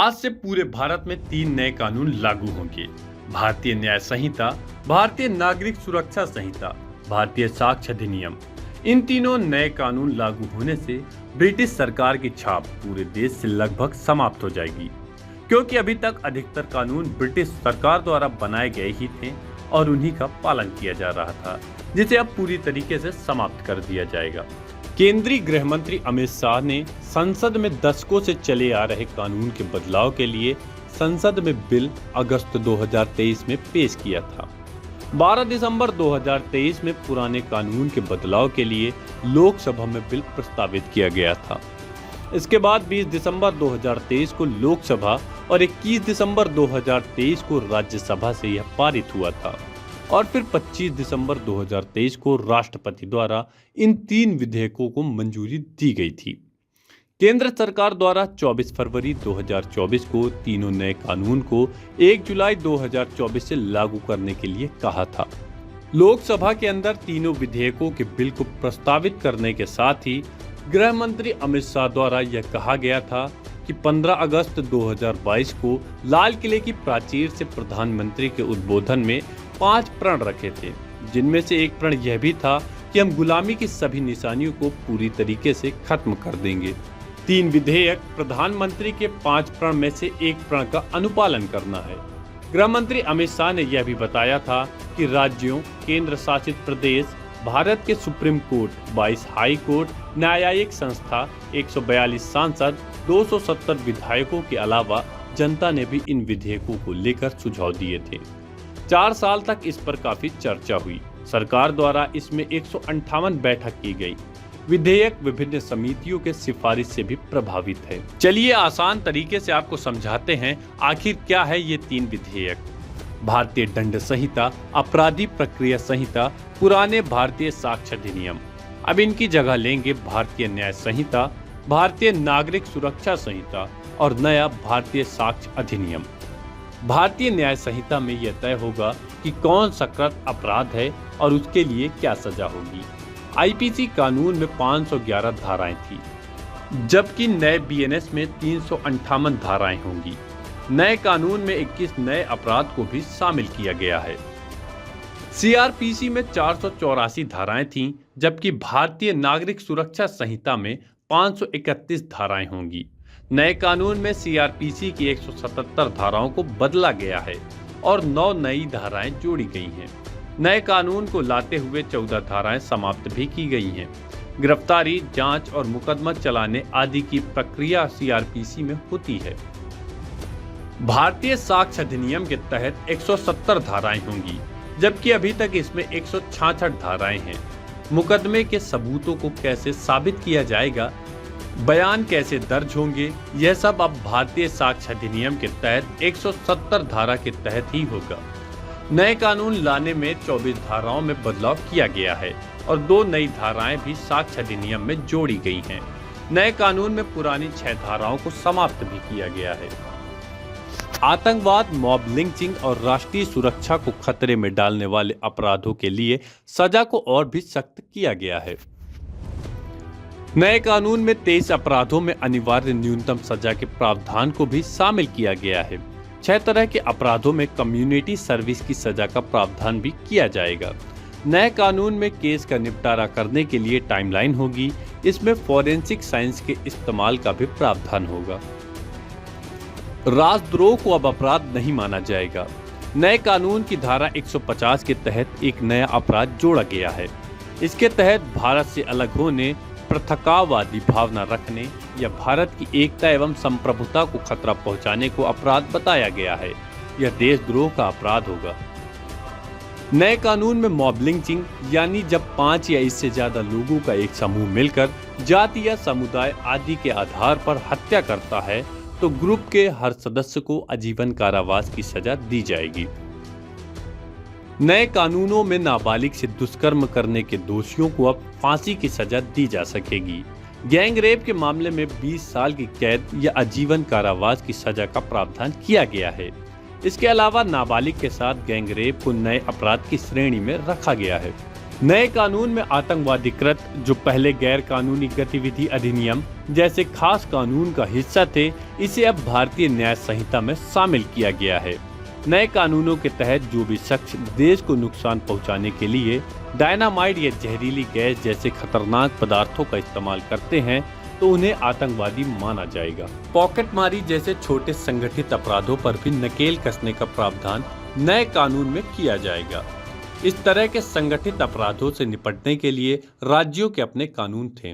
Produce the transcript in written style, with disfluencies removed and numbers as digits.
आज से पूरे भारत में 3 नए कानून लागू होंगे। भारतीय न्याय संहिता, भारतीय नागरिक सुरक्षा संहिता, भारतीय साक्ष्य अधिनियम। इन तीनों नए कानून लागू होने से ब्रिटिश सरकार की छाप पूरे देश से लगभग समाप्त हो जाएगी, क्योंकि अभी तक अधिकतर कानून ब्रिटिश सरकार द्वारा बनाए गए ही थे और उन्हीं का पालन किया जा रहा था, जिसे अब पूरी तरीके से समाप्त कर दिया जाएगा। केंद्रीय गृह मंत्री अमित शाह ने संसद में दशकों से चले आ रहे कानून के बदलाव के लिए संसद में बिल अगस्त 2023 में पेश किया था। 12 दिसंबर 2023 में पुराने कानून के बदलाव के लिए लोकसभा में बिल प्रस्तावित किया गया था। इसके बाद 20 दिसंबर 2023 को लोकसभा और 21 दिसंबर 2023 को राज्यसभा से यह पारित हुआ था और फिर 25 दिसंबर 2023 को राष्ट्रपति द्वारा इन 3 विधेयकों को मंजूरी दी गई थी। केंद्र सरकार द्वारा 24 फरवरी 2024 को तीनों नए कानून को 1 जुलाई 2024 से लागू करने के लिए कहा था। लोकसभा के अंदर तीनों विधेयकों के बिल को प्रस्तावित करने के साथ ही गृह मंत्री अमित शाह द्वारा यह कहा गया था कि 15 अगस्त 2022 को लाल किले की प्राचीर से प्रधानमंत्री के उद्बोधन में 5 प्रण रखे थे, जिनमें से एक प्रण यह भी था कि हम गुलामी की सभी निशानियों को पूरी तरीके से खत्म कर देंगे। 3 विधेयक प्रधानमंत्री के 5 प्रण में से एक प्रण का अनुपालन करना है। गृह मंत्री अमित शाह ने यह भी बताया था कि राज्यों, केंद्र शासित प्रदेश, भारत के सुप्रीम कोर्ट, 22 हाई कोर्ट, न्यायिक संस्था, 142 सांसद, 270 विधायकों के अलावा जनता ने भी इन विधेयकों को लेकर सुझाव दिए थे। 4 साल तक इस पर काफी चर्चा हुई। सरकार द्वारा इसमें 158 बैठक की गई। विधेयक विभिन्न समितियों के सिफारिश से भी प्रभावित है। चलिए आसान तरीके से आपको समझाते हैं आखिर क्या है ये 3 विधेयक। भारतीय दंड संहिता, अपराधी प्रक्रिया संहिता, पुराने भारतीय साक्ष्य अधिनियम। अब इनकी जगह लेंगे भारतीय न्याय संहिता, भारतीय नागरिक सुरक्षा संहिता और नया भारतीय साक्ष्य अधिनियम। भारतीय न्याय संहिता में यह तय होगा कि कौन सकृत अपराध है और उसके लिए क्या सजा होगी। आईपीसी कानून में 511 धाराएं थी, जबकि नए बीएनएस में 358 धाराएं होंगी। नए कानून में 21 नए अपराध को भी शामिल किया गया है। सीआरपीसी में 484 धाराएं थीं, जबकि भारतीय नागरिक सुरक्षा संहिता में 531 धाराएं होंगी। नए कानून में सीआरपीसी की 177 धाराओं को बदला गया है और 9 नई धाराएं जोड़ी गई हैं। नए कानून को लाते हुए 14 धाराएं समाप्त भी की गई हैं। गिरफ्तारी, जांच और मुकदमा चलाने आदि की प्रक्रिया सीआरपीसी में होती है। भारतीय साक्ष्य अधिनियम के तहत 170 धाराएं होंगी, जबकि अभी तक इसमें 166 धाराएं हैं। मुकदमे के सबूतों को कैसे साबित किया जाएगा, बयान कैसे दर्ज होंगे, यह सब अब भारतीय साक्ष्य अधिनियम के तहत 170 धारा के तहत ही होगा। नए कानून लाने में 24 धाराओं में बदलाव किया गया है और 2 नई धाराएं भी साक्ष्य अधिनियम में जोड़ी गई हैं। नए कानून में पुरानी 6 धाराओं को समाप्त भी किया गया है। आतंकवाद, मॉब लिंचिंग और राष्ट्रीय सुरक्षा को खतरे में डालने वाले अपराधों के लिए सजा को और भी सख्त किया गया है। नए कानून में 23 अपराधों में अनिवार्य न्यूनतम सजा के प्रावधान को भी शामिल किया गया है। 6 तरह के अपराधों में कम्युनिटी सर्विस की सजा का प्रावधान भी किया जाएगा। नए कानून में केस का निपटारा करने के लिए टाइमलाइन होगी। इसमें फॉरेंसिक साइंस के इस्तेमाल का भी प्रावधान होगा। राजद्रोह को अब अपराध नहीं माना जाएगा। नए कानून की धारा 150 के तहत एक नया अपराध जोड़ा गया है। इसके तहत भारत से अलग होने, पृथकवादी भावना रखने या भारत की एकता एवं संप्रभुता को खतरा पहुंचाने को अपराध बताया गया है। यह देशद्रोह का अपराध होगा। नए कानून में मॉब लिंचिंग, यानी जब 5 या इससे ज्यादा लोगों का एक समूह मिलकर जाति या समुदाय आदि के आधार पर हत्या करता है, तो ग्रुप के हर सदस्य को आजीवन कारावास की सजा दी जाएगी। नए कानूनों में नाबालिग से दुष्कर्म करने के दोषियों को अब फांसी की सजा दी जा सकेगी। गैंग रेप के मामले में 20 साल की कैद या आजीवन कारावास की सजा का प्रावधान किया गया है। इसके अलावा नाबालिग के साथ गैंग रेप को नए अपराध की श्रेणी में रखा गया है। नए कानून में आतंकवादी कृत्य जो पहले गैर कानूनी गतिविधि अधिनियम जैसे खास कानून का हिस्सा थे, इसे अब भारतीय न्याय संहिता में शामिल किया गया है। नए कानूनों के तहत जो भी शख्स देश को नुकसान पहुंचाने के लिए डायनामाइट या जहरीली गैस जैसे खतरनाक पदार्थों का इस्तेमाल करते हैं तो उन्हें आतंकवादी माना जाएगा। पॉकेटमारी जैसे छोटे संगठित अपराधों पर भी नकेल कसने का प्रावधान नए कानून में किया जाएगा। इस तरह के संगठित अपराधों से निपटने के लिए राज्यों के अपने कानून थे।